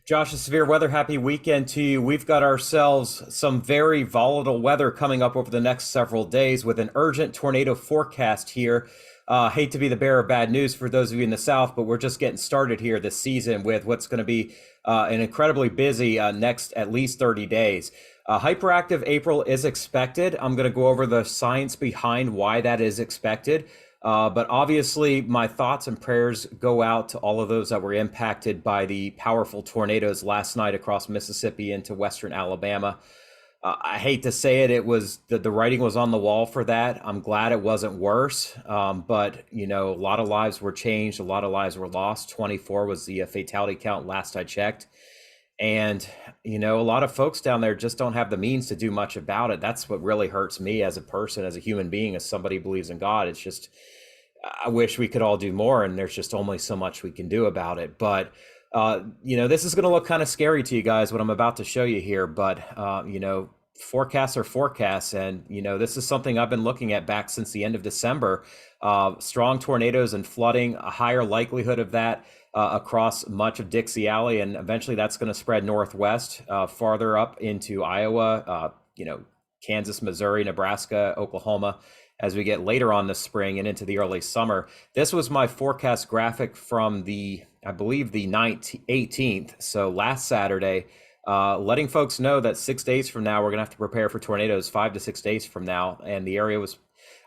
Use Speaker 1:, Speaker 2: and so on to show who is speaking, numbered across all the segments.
Speaker 1: Josh, a severe weather happy weekend to you. We've got ourselves some very volatile weather coming up over the next several days with an urgent tornado forecast here. Hate to be the bearer of bad news for those of you in the South, but we're just getting started here this season with what's going to be an incredibly busy next at least 30 days. Hyperactive April is expected. I'm going to go over the science behind why that is expected. But obviously, my thoughts and prayers go out to all of those that were impacted by the powerful tornadoes last night across Mississippi into western Alabama. I hate to say it, it was the writing was on the wall for that. I'm glad it wasn't worse, but a lot of lives were changed, a lot of lives were lost. 24 was the fatality count last I checked. And, a lot of folks down there just don't have the means to do much about it. That's what really hurts me as a person, as a human being, as somebody who believes in God. It's just, I wish we could all do more, and there's just only so much we can do about it. But, this is going to look kind of scary to you guys, what I'm about to show you here. But, forecasts are forecasts. And, this is something I've been looking at back since the end of December. Strong tornadoes and flooding, a higher likelihood of that across much of Dixie Alley, and eventually that's going to spread northwest, farther up into Iowa, Kansas, Missouri, Nebraska, Oklahoma, as we get later on this spring and into the early summer. This was my forecast graphic from I believe the 18th, so last Saturday, letting folks know that 6 days from now, we're going to have to prepare for tornadoes 5 to 6 days from now, and the area was,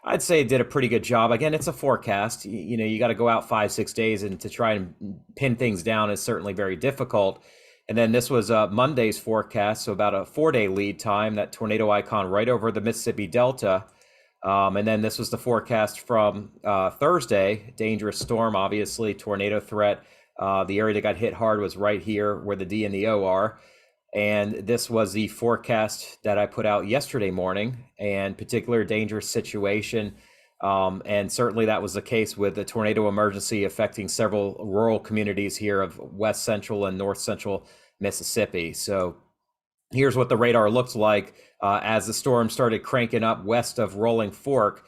Speaker 1: I'd say, it did a pretty good job. Again, it's a forecast. You got to go out 5, 6 days, and to try and pin things down is certainly very difficult. And then this was Monday's forecast, so about a 4-day lead time, that tornado icon right over the Mississippi Delta. And then this was the forecast from Thursday, dangerous storm, obviously, tornado threat. The area that got hit hard was right here where the D and the O are. And this was the forecast that I put out yesterday morning, and particular dangerous situation. And certainly that was the case with the tornado emergency affecting several rural communities here of west central and north central Mississippi. So here's what the radar looks like as the storm started cranking up west of Rolling Fork,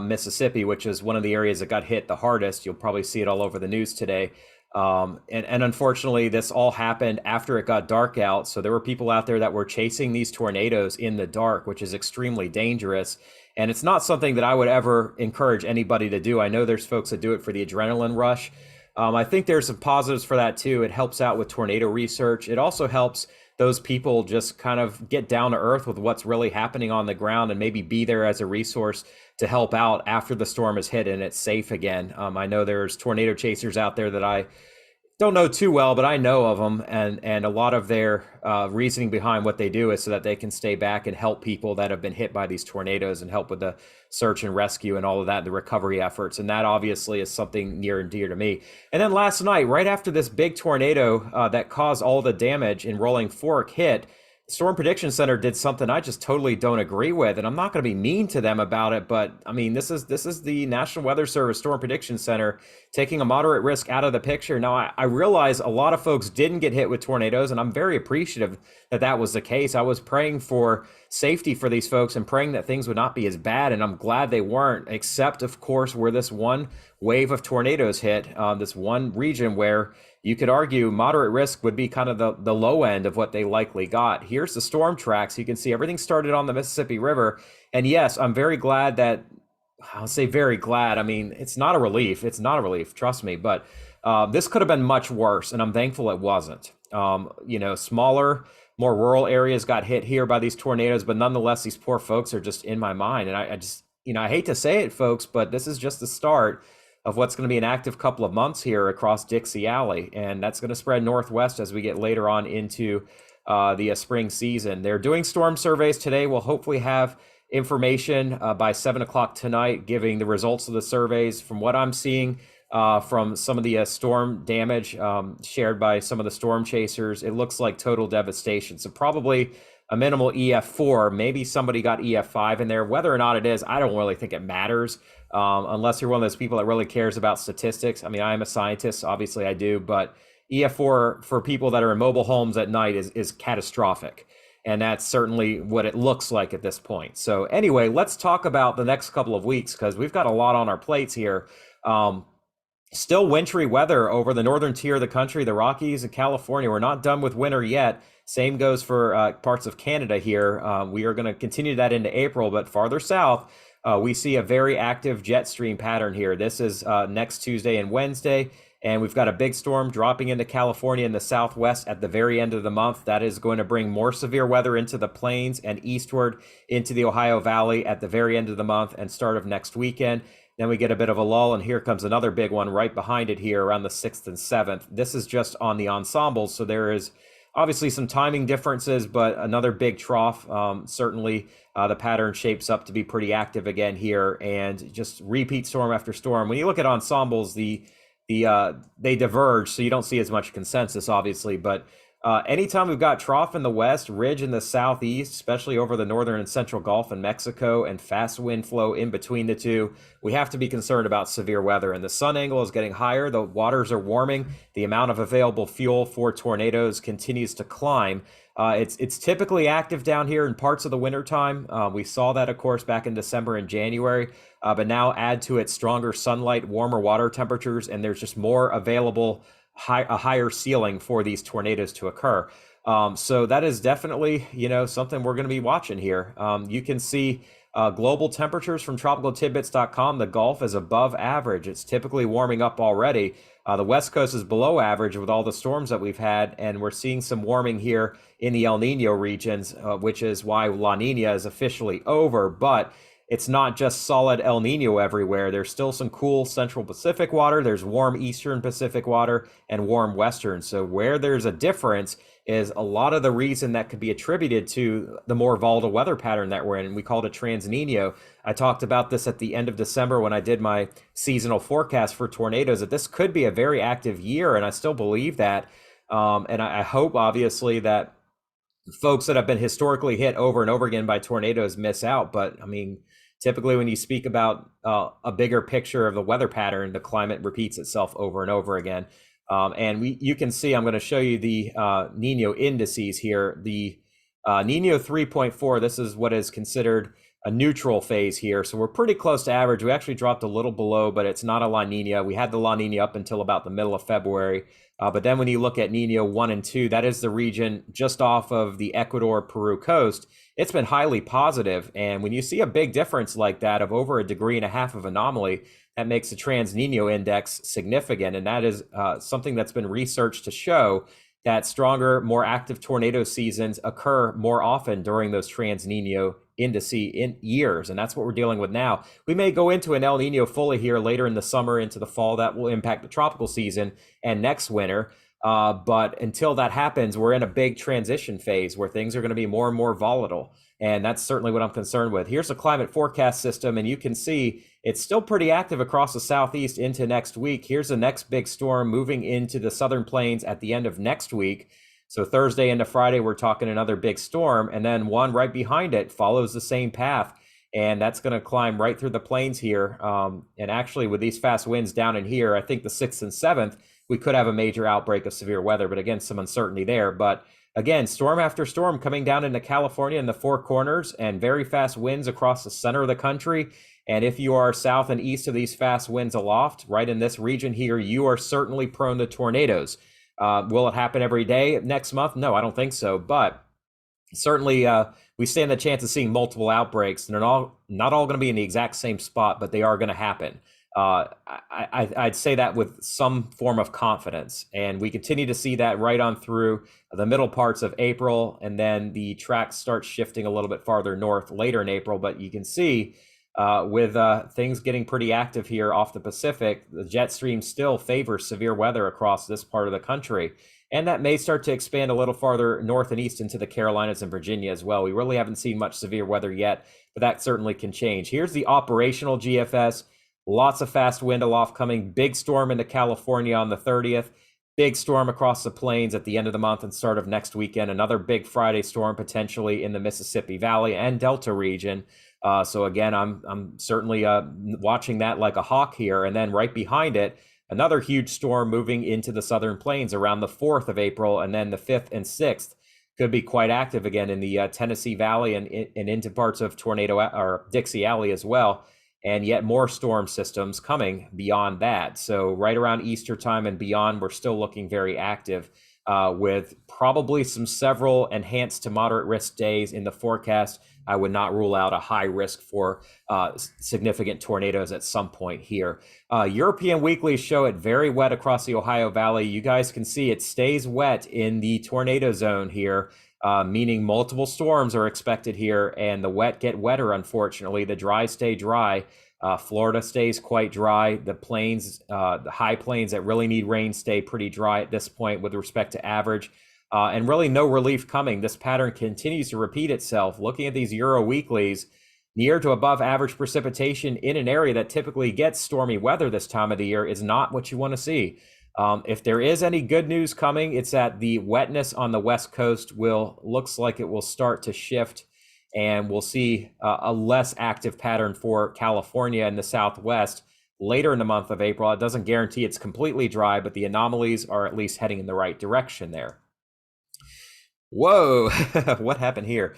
Speaker 1: Mississippi, which is one of the areas that got hit the hardest. You'll probably see it all over the news today. And unfortunately, this all happened after it got dark out. So there were people out there that were chasing these tornadoes in the dark, which is extremely dangerous. And it's not something that I would ever encourage anybody to do. I know there's folks that do it for the adrenaline rush. I think there's some positives for that too. It helps out with tornado research. It also helps those people just kind of get down to earth with what's really happening on the ground and maybe be there as a resource to help out after the storm is hit and it's safe again. I know there's tornado chasers out there that I don't know too well, but I know of them, and a lot of their reasoning behind what they do is so that they can stay back and help people that have been hit by these tornadoes and help with the search and rescue and all of that, the recovery efforts. And that obviously is something near and dear to me. And then last night, right after this big tornado that caused all the damage in Rolling Fork hit, Storm Prediction Center did something I just totally don't agree with, and I'm not going to be mean to them about it, but I mean, this is the National Weather Service Storm Prediction Center taking a moderate risk out of the picture. Now, I realize a lot of folks didn't get hit with tornadoes, and I'm very appreciative that that was the case. I was praying for safety for these folks and praying that things would not be as bad, and I'm glad they weren't, except, of course, where this one wave of tornadoes hit, this one region where you could argue moderate risk would be kind of the low end of what they likely got. Here's the storm tracks. You can see everything started on the Mississippi River. And yes, I'm very glad that, I'll say very glad. I mean, it's not a relief. It's not a relief, trust me. But this could have been much worse, and I'm thankful it wasn't. Smaller, more rural areas got hit here by these tornadoes, but nonetheless, these poor folks are just in my mind. And I just, I hate to say it, folks, but this is just the start of what's going to be an active couple of months here across Dixie Alley. And that's going to spread northwest as we get later on into the spring season. They're doing storm surveys today. We'll hopefully have information by 7 o'clock tonight, giving the results of the surveys. From what I'm seeing from some of the storm damage shared by some of the storm chasers, it looks like total devastation. So probably a minimal EF4, maybe somebody got EF5 in there. Whether or not it is, I don't really think it matters, unless you're one of those people that really cares about statistics. I mean, I am a scientist, obviously I do, but EF4 for people that are in mobile homes at night is catastrophic. And that's certainly what it looks like at this point. So anyway, let's talk about the next couple of weeks, because we've got a lot on our plates here. Still wintry weather over the northern tier of the country, the Rockies and California. We're not done with winter yet. Same goes for parts of Canada here. We are going to continue that into April, but farther south, we see a very active jet stream pattern here. This is next Tuesday and Wednesday, and we've got a big storm dropping into California in the southwest at the very end of the month. That is going to bring more severe weather into the plains and eastward into the Ohio Valley at the very end of the month and start of next weekend. Then we get a bit of a lull, and here comes another big one right behind it here around the 6th and 7th. This is just on the ensembles, so there is obviously some timing differences, but another big trough. Certainly, the pattern shapes up to be pretty active again here, and just repeat storm after storm. When you look at ensembles, they diverge, so you don't see as much consensus, obviously, but anytime we've got trough in the west, ridge in the southeast, especially over the northern and central Gulf and Mexico, and fast wind flow in between the two, we have to be concerned about severe weather. And the sun angle is getting higher, the waters are warming, the amount of available fuel for tornadoes continues to climb. It's typically active down here in parts of the wintertime. We saw that, of course, back in December and January, but now add to it stronger sunlight, warmer water temperatures, and there's just more available a higher ceiling for these tornadoes to occur. So that is definitely, something we're going to be watching here. You can see global temperatures from tropicaltidbits.com. The Gulf is above average. It's typically warming up already. The West Coast is below average with all the storms that we've had, and we're seeing some warming here in the El Nino regions, which is why La Nina is officially over. But it's not just solid El Nino everywhere. There's still some cool Central Pacific water. There's warm Eastern Pacific water and warm Western. So where there's a difference is a lot of the reason that could be attributed to the more volatile weather pattern that we're in. We call it a trans Nino. I talked about this at the end of December when I did my seasonal forecast for tornadoes, that this could be a very active year, and I still believe that. And I hope, obviously, that folks that have been historically hit over and over again by tornadoes miss out. But I mean, typically when you speak about a bigger picture of the weather pattern, the climate repeats itself over and over again. And you can see, I'm going to show you the Nino indices here. The Nino 3.4, this is what is considered a neutral phase here. So we're pretty close to average. We actually dropped a little below, but it's not a La Nina. We had the La Nina up until about the middle of February. But then when you look at Nino 1 and 2, that is the region just off of the Ecuador-Peru coast. It's been highly positive. And when you see a big difference like that of over 1.5 degrees of anomaly, that makes the Trans Nino index significant. And that is something that's been researched to show that stronger, more active tornado seasons occur more often during those Trans Nino indices in years. And that's what we're dealing with now. We may go into an El Nino fully here later in the summer into the fall. That will impact the tropical season and next winter. But until that happens, we're in a big transition phase where things are going to be more and more volatile. And that's certainly what I'm concerned with. Here's a climate forecast system, and you can see it's still pretty active across the southeast into next week. Here's the next big storm moving into the southern plains at the end of next week. So Thursday into Friday, we're talking another big storm, and then one right behind it follows the same path. And that's going to climb right through the plains here. And actually, with these fast winds down in here, I think the 6th and 7th, we could have a major outbreak of severe weather, but again, some uncertainty there. But again, storm after storm coming down into California in the Four Corners, and very fast winds across the center of the country. And if you are south and east of these fast winds aloft, right in this region here, you are certainly prone to tornadoes. Will it happen every day next month? No, I don't think so. But certainly we stand the chance of seeing multiple outbreaks, and they're not all going to be in the exact same spot, but they are going to happen. I'd say that with some form of confidence, and we continue to see that right on through the middle parts of April, and then the track starts shifting a little bit farther north later in April. But you can see with things getting pretty active here off the Pacific, the jet stream still favors severe weather across this part of the country. And that may start to expand a little farther north and east into the Carolinas and Virginia as well. We really haven't seen much severe weather yet, but that certainly can change. Here's the operational GFS. Lots of fast wind aloft coming. Big storm into California on the 30th. Big storm across the plains at the end of the month and start of next weekend. Another big Friday storm potentially in the Mississippi Valley and Delta region. So again, I'm certainly watching that like a hawk here. And then right behind it, another huge storm moving into the southern plains around the 4th of April, and then the 5th and 6th could be quite active again in the Tennessee Valley and into parts of Tornado or Dixie Alley as well. and yet more storm systems coming beyond that. So right around Easter time and beyond, we're still looking very active, with probably some several enhanced to moderate risk days in the forecast. I would not rule out a high risk for significant tornadoes at some point here. European weeklies show it very wet across the Ohio Valley. You guys can see it stays wet in the tornado zone here, meaning multiple storms are expected here, and the wet get wetter, unfortunately. The dry stay dry. Florida stays quite dry. The plains, the high plains that really need rain stay pretty dry at this point with respect to average. And really no relief coming. This pattern continues to repeat itself. Looking at these Euro weeklies, near to above average precipitation in an area that typically gets stormy weather this time of the year is not what you want to see. If there is any good news coming, it's that the wetness on the West Coast looks like it will start to shift, and we'll see a less active pattern for California and the Southwest later in the month of April. It doesn't guarantee it's completely dry, but the anomalies are at least heading in the right direction there. Whoa, what happened here?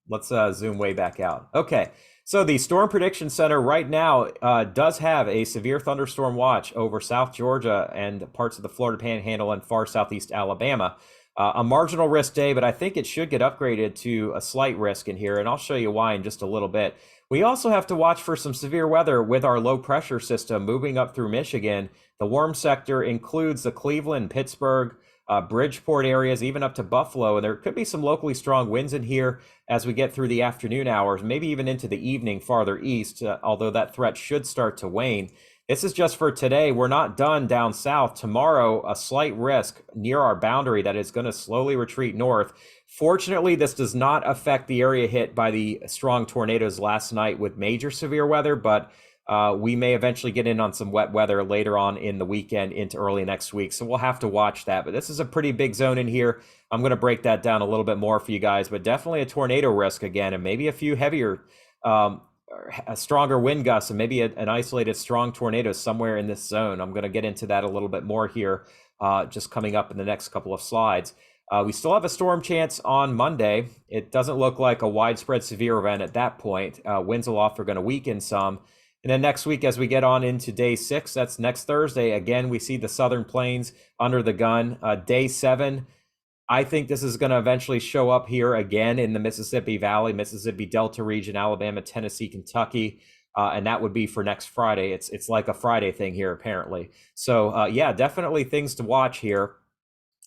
Speaker 1: Let's zoom way back out. Okay, so the Storm Prediction Center right now does have a severe thunderstorm watch over South Georgia and parts of the Florida Panhandle and far southeast Alabama. A marginal risk day, but I think it should get upgraded to a slight risk in here, and I'll show you why in just a little bit. We also have to watch for some severe weather with our low pressure system moving up through Michigan. The warm sector includes the Cleveland, Pittsburgh, Bridgeport areas, even up to Buffalo, and there could be some locally strong winds in here as we get through the afternoon hours, maybe even into the evening farther east, although that threat should start to wane. This is just for today. We're not done down south. Tomorrow, a slight risk near our boundary that is going to slowly retreat north. Fortunately, this does not affect the area hit by the strong tornadoes last night with major severe weather, but we may eventually get in on some wet weather later on in the weekend into early next week. So we'll have to watch that. But this is a pretty big zone in here. I'm going to break that down a little bit more for you guys, but definitely a tornado risk again, and maybe a few heavier, a stronger wind gusts, and maybe an isolated strong tornado somewhere in this zone. I'm going to get into that a little bit more here, just coming up in the next couple of slides. We still have a storm chance on Monday. It doesn't look like a widespread severe event at that point. Winds aloft are going to weaken some. And then next week, as we get on into day 6, that's next Thursday, again, we see the southern plains under the gun. Day 7, I think this is going to eventually show up here again in the Mississippi Valley, Mississippi Delta region, Alabama, Tennessee, Kentucky, and that would be for next Friday. It's like a Friday thing here, apparently. So, yeah, definitely things to watch here.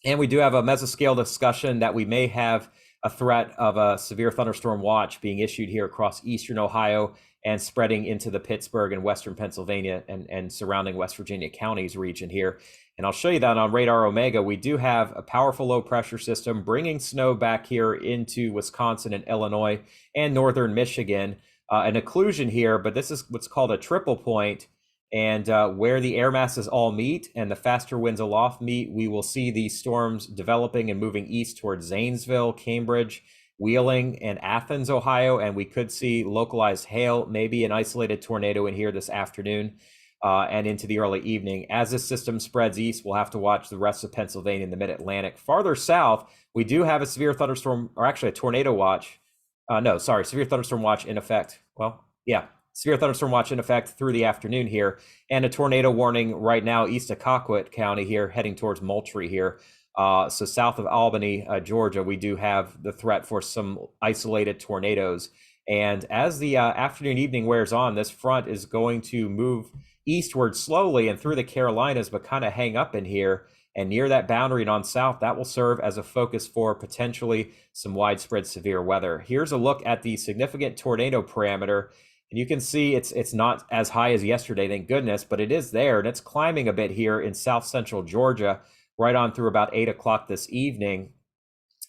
Speaker 1: And we do have a mesoscale discussion that we may have a threat of a severe thunderstorm watch being issued here across eastern Ohio and spreading into the Pittsburgh and western Pennsylvania and surrounding West Virginia counties region here. And I'll show you that on Radar Omega. We do have a powerful low pressure system bringing snow back here into Wisconsin and Illinois and northern Michigan. An occlusion here, but this is what's called a triple point. And where the air masses all meet and the faster winds aloft meet, we will see these storms developing and moving east towards Zanesville, Cambridge, Wheeling, and Athens, Ohio, and we could see localized hail, maybe an isolated tornado in here this afternoon and into the early evening. As this system spreads east, we'll have to watch the rest of Pennsylvania and the mid-Atlantic. Farther south, we do have a severe thunderstorm, or actually a tornado watch. Severe thunderstorm watch in effect. Well, yeah, severe thunderstorm watch in effect through the afternoon here, and a tornado warning right now east of Colquitt County here, heading towards Moultrie here. So south of Albany, Georgia, we do have the threat for some isolated tornadoes. And as the afternoon evening wears on, this front is going to move eastward slowly and through the Carolinas, but kind of hang up in here. And near that boundary and on south, that will serve as a focus for potentially some widespread severe weather. Here's a look at the significant tornado parameter. And you can see it's not as high as yesterday, thank goodness, but it is there. And it's climbing a bit here in south central Georgia, right on through about 8 o'clock this evening.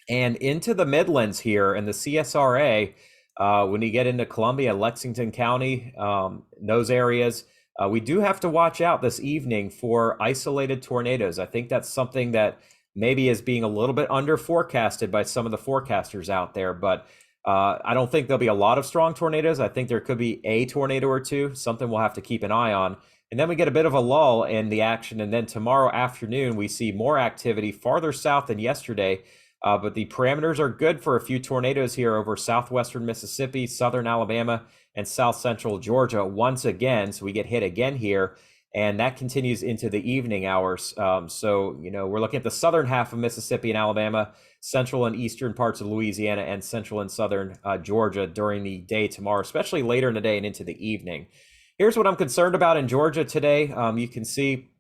Speaker 1: And into the Midlands here in the CSRA, when you get into Columbia, Lexington County, those areas, we do have to watch out this evening for isolated tornadoes. I think that's something that maybe is being a little bit under forecasted by some of the forecasters out there, but I don't think there'll be a lot of strong tornadoes. I think there could be a tornado or two, something we'll have to keep an eye on. And then we get a bit of a lull in the action. And then tomorrow afternoon, we see more activity farther south than yesterday. But the parameters are good for a few tornadoes here over southwestern Mississippi, southern Alabama, and south central Georgia once again. So we get hit again here, and that continues into the evening hours. So, we're looking at the southern half of Mississippi and Alabama, central and eastern parts of Louisiana, and central and southern Georgia during the day tomorrow, especially later in the day and into the evening. Here's what I'm concerned about in Georgia today. You can see,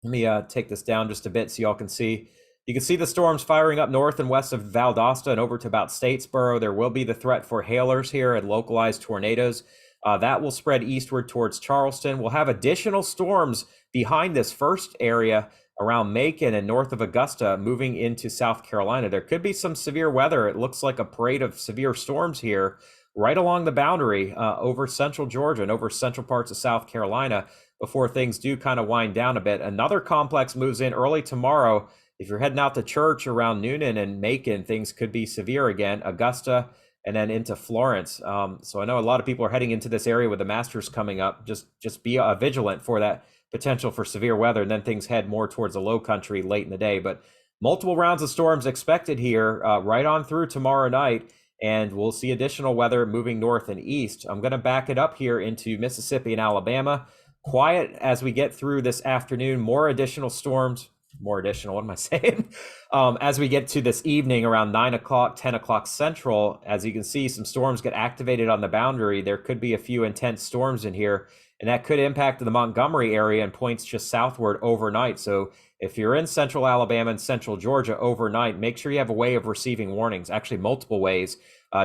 Speaker 1: let me take this down just a bit so y'all can see. You can see the storms firing up north and west of Valdosta and over to about Statesboro. There will be the threat for hailers here and localized tornadoes. That will spread eastward towards Charleston. We'll have additional storms behind this first area around Macon and north of Augusta moving into South Carolina. There could be some severe weather. It looks like a parade of severe storms here right along the boundary over central Georgia and over central parts of South Carolina before things do kind of wind down a bit. Another complex moves in early tomorrow. If you're heading out to church around Noonan and Macon, things could be severe again. Augusta and then into Florence. So I know a lot of people are heading into this area with the Masters coming up. Just be vigilant for that potential for severe weather, and then things head more towards the low country late in the day. But multiple rounds of storms expected here right on through tomorrow night, and we'll see additional weather moving north and east. I'm going to back it up here into Mississippi and Alabama. Quiet as we get through this afternoon. More additional storms. What am I saying? As we get to this evening around 9 o'clock, 10 o'clock central, as you can see, some storms get activated on the boundary. There could be a few intense storms in here, and that could impact the Montgomery area and points just southward overnight. So if you're in central Alabama and central Georgia overnight, make sure you have a way of receiving warnings, actually multiple ways,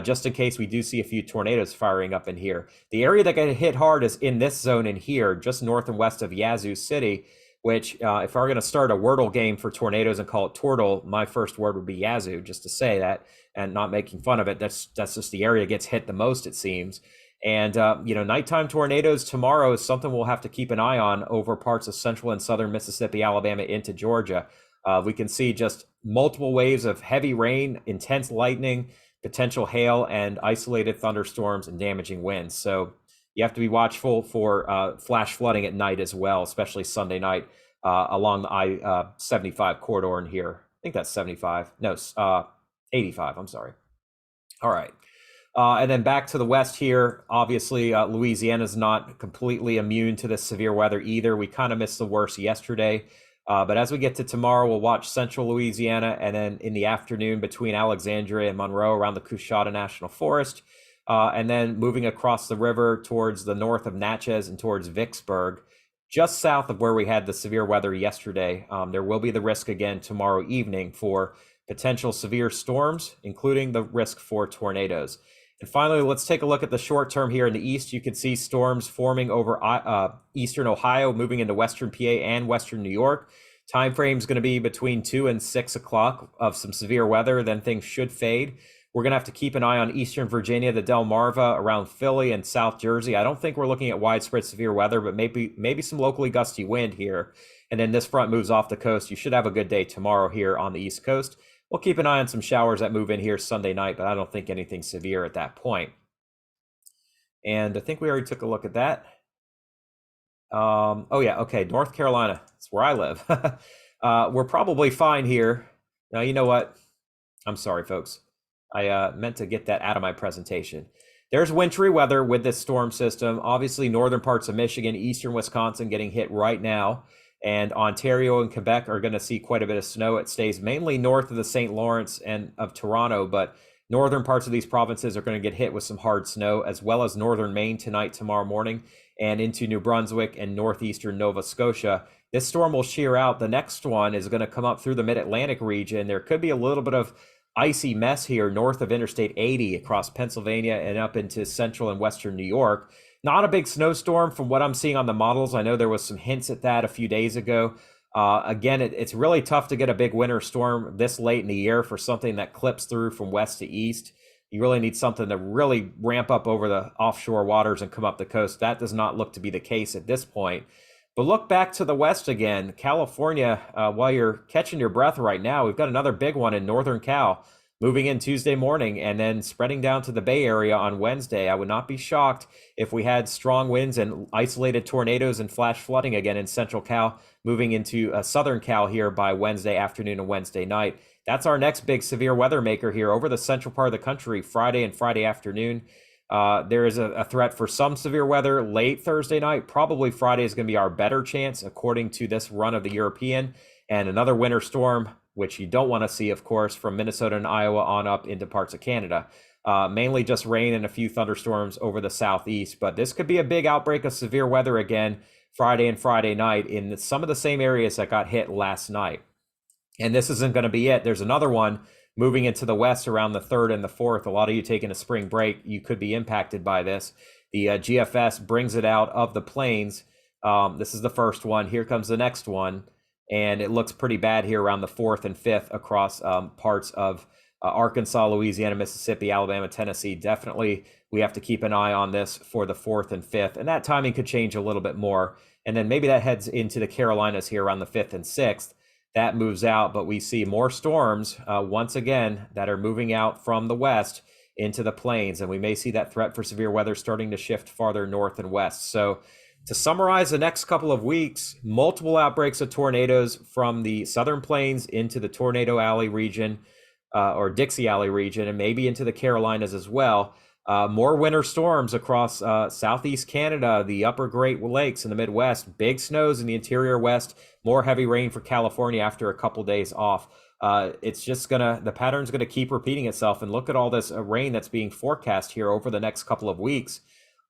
Speaker 1: just in case we do see a few tornadoes firing up in here. The area that got hit hard is in this zone in here, just north and west of Yazoo City, which if we're going to start a Wordle game for tornadoes and call it Tortle, my first word would be Yazoo, just to say that and not making fun of it. That's just the area that gets hit the most, it seems. And, nighttime tornadoes tomorrow is something we'll have to keep an eye on over parts of central and southern Mississippi, Alabama into Georgia. We can see just multiple waves of heavy rain, intense lightning, potential hail, and isolated thunderstorms and damaging winds. So you have to be watchful for flash flooding at night as well, especially Sunday night along the I-75 corridor in here. I think that's 75. No, 85. I'm sorry. All right. And then back to the west here. Obviously, Louisiana's not completely immune to this severe weather either. We kind of missed the worst yesterday. But as we get to tomorrow, we'll watch central Louisiana, and then in the afternoon between Alexandria and Monroe around the Coushatta National Forest. And then moving across the river towards the north of Natchez and towards Vicksburg, just south of where we had the severe weather yesterday. There will be the risk again tomorrow evening for potential severe storms, including the risk for tornadoes. And finally, let's take a look at the short term here in the east. You can see storms forming over eastern Ohio, moving into western PA and western New York. Time frame is going to be between 2 and 6 o'clock of some severe weather. Then things should fade. We're going to have to keep an eye on eastern Virginia, the Delmarva, around Philly and South Jersey. I don't think we're looking at widespread severe weather, but maybe some locally gusty wind here. And then this front moves off the coast. You should have a good day tomorrow here on the East Coast. We'll keep an eye on some showers that move in here Sunday night, but I don't think anything severe at that point. And I think we already took a look at that. Oh yeah, okay, North Carolina. That's where I live. We're probably fine here. Now, you know what? I'm sorry, folks. I meant to get that out of my presentation. There's wintry weather with this storm system. Obviously, northern parts of Michigan, eastern Wisconsin getting hit right now. And Ontario and Quebec are going to see quite a bit of snow. It stays mainly north of the St. Lawrence and of Toronto, but northern parts of these provinces are going to get hit with some hard snow, as well as northern Maine tonight, tomorrow morning, and into New Brunswick and northeastern Nova Scotia. This storm will shear out. The next one is going to come up through the mid-Atlantic region. There could be a little bit of icy mess here north of Interstate 80 across Pennsylvania and up into central and western New York. Not a big snowstorm from what I'm seeing on the models. I know there was some hints at that a few days ago. Again, it's really tough to get a big winter storm this late in the year for something that clips through from west to east. You really need something to really ramp up over the offshore waters and come up the coast. That does not look to be the case at this point. But look back to the west again. California, while you're catching your breath right now, we've got another big one in northern Cal moving in Tuesday morning and then spreading down to the Bay Area on Wednesday. I would not be shocked if we had strong winds and isolated tornadoes and flash flooding again in central Cal, moving into southern Cal here by Wednesday afternoon and Wednesday night. That's our next big severe weather maker here over the central part of the country, Friday and Friday afternoon. There is a threat for some severe weather late Thursday night. Probably Friday is going to be our better chance, according to this run of the European. And another winter storm, which you don't want to see, of course, from Minnesota and Iowa on up into parts of Canada. Mainly just rain and a few thunderstorms over the southeast. But this could be a big outbreak of severe weather again Friday and Friday night in some of the same areas that got hit last night. And this isn't going to be it. There's another one moving into the west around the 3rd and the 4th. A lot of you taking a spring break, you could be impacted by this. The GFS brings it out of the plains. This is the first one. Here comes the next one. And it looks pretty bad here around the 4th and 5th across parts of Arkansas, Louisiana, Mississippi, Alabama, Tennessee. Definitely, we have to keep an eye on this for the 4th and 5th. And that timing could change a little bit more. And then maybe that heads into the Carolinas here around the 5th and 6th. That moves out, but we see more storms once again that are moving out from the west into the plains, and we may see that threat for severe weather starting to shift farther north and west. So to summarize the next couple of weeks, multiple outbreaks of tornadoes from the southern plains into the Tornado Alley region or Dixie Alley region, and maybe into the Carolinas as well. More winter storms across southeast Canada, the upper Great Lakes in the Midwest, big snows in the interior West, more heavy rain for California after a couple days off. It's just the pattern's gonna keep repeating itself. And look at all this rain that's being forecast here over the next couple of weeks.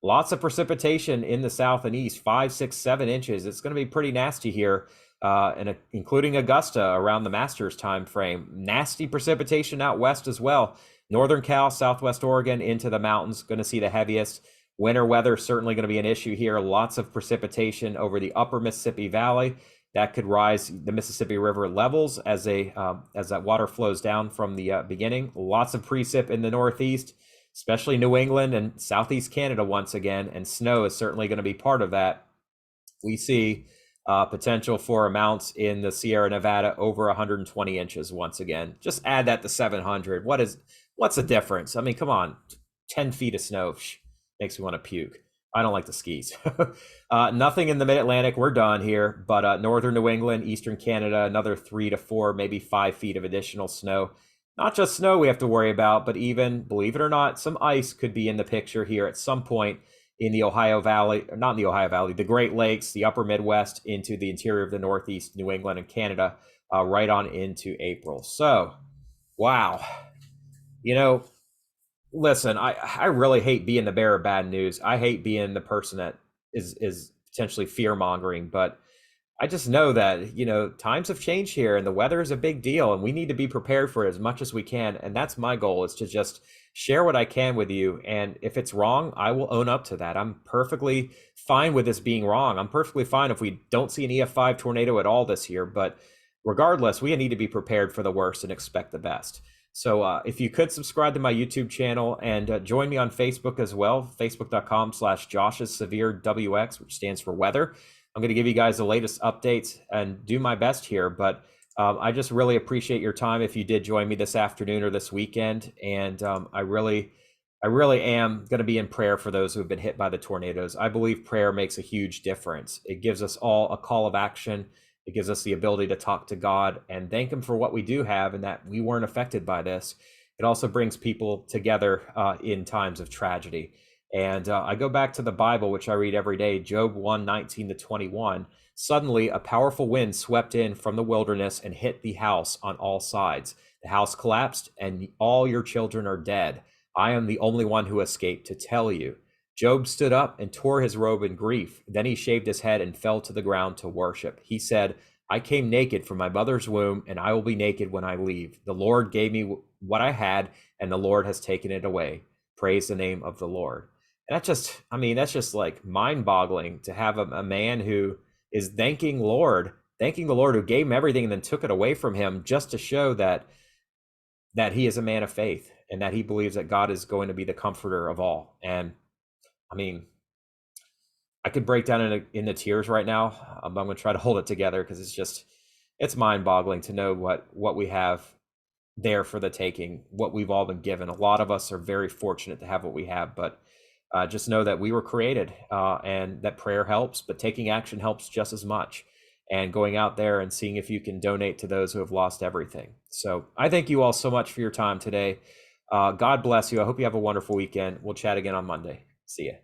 Speaker 1: Lots of precipitation in the south and east, 5, 6, 7 inches. It's gonna be pretty nasty here, and including Augusta around the Masters time frame. Nasty precipitation out west as well. Northern Cal, Southwest Oregon into the mountains, going to see the heaviest. Winter weather certainly going to be an issue here. Lots of precipitation over the upper Mississippi Valley. That could rise the Mississippi River levels as that water flows down from the beginning. Lots of precip in the Northeast, especially New England and Southeast Canada once again. And snow is certainly going to be part of that. We see potential for amounts in the Sierra Nevada over 120 inches once again. Just add that to 700. What's the difference? I mean, come on, 10 feet of snow makes me want to puke. I don't like the skis. Nothing in the mid-Atlantic. We're done here, but northern New England, eastern Canada, another 3 to 4, maybe 5 feet of additional snow. Not just snow we have to worry about, but even, believe it or not, some ice could be in the picture here at some point in the Ohio Valley, not in the Ohio Valley, the Great Lakes, the upper Midwest into the interior of the Northeast, New England and Canada, right on into April. So, wow. Listen, I really hate being the bearer of bad news. I hate being the person that is potentially fear-mongering, but I just know that, times have changed here and the weather is a big deal and we need to be prepared for it as much as we can. And that's my goal, is to just share what I can with you. And if it's wrong, I will own up to that. I'm perfectly fine with this being wrong. I'm perfectly fine if we don't see an EF5 tornado at all this year, but regardless, we need to be prepared for the worst and expect the best. So if you could subscribe to my YouTube channel and join me on Facebook as well, facebook.com/Josh'sSevereWX, which stands for weather. I'm going to give you guys the latest updates and do my best here, but I just really appreciate your time if you did join me this afternoon or this weekend. And I really am going to be in prayer for those who have been hit by the tornadoes. I believe prayer makes a huge difference. It gives us all a call of action. It gives us the ability to talk to God and thank him for what we do have and that we weren't affected by this. It also brings people together in times of tragedy. And I go back to the Bible, which I read every day, Job 1:19-21. Suddenly, a powerful wind swept in from the wilderness and hit the house on all sides. The house collapsed and all your children are dead. I am the only one who escaped to tell you. Job stood up and tore his robe in grief. Then he shaved his head and fell to the ground to worship. He said, I came naked from my mother's womb, and I will be naked when I leave. The Lord gave me what I had, and the Lord has taken it away. Praise the name of the Lord. And that's just like mind-boggling to have a man who is thanking the Lord who gave him everything and then took it away from him, just to show that he is a man of faith and that he believes that God is going to be the comforter of all. And I could break down in the tears right now. I'm going to try to hold it together because it's mind-boggling to know what we have there for the taking, what we've all been given. A lot of us are very fortunate to have what we have, but just know that we were created and that prayer helps, but taking action helps just as much. And going out there and seeing if you can donate to those who have lost everything. So I thank you all so much for your time today. God bless you. I hope you have a wonderful weekend. We'll chat again on Monday. See ya.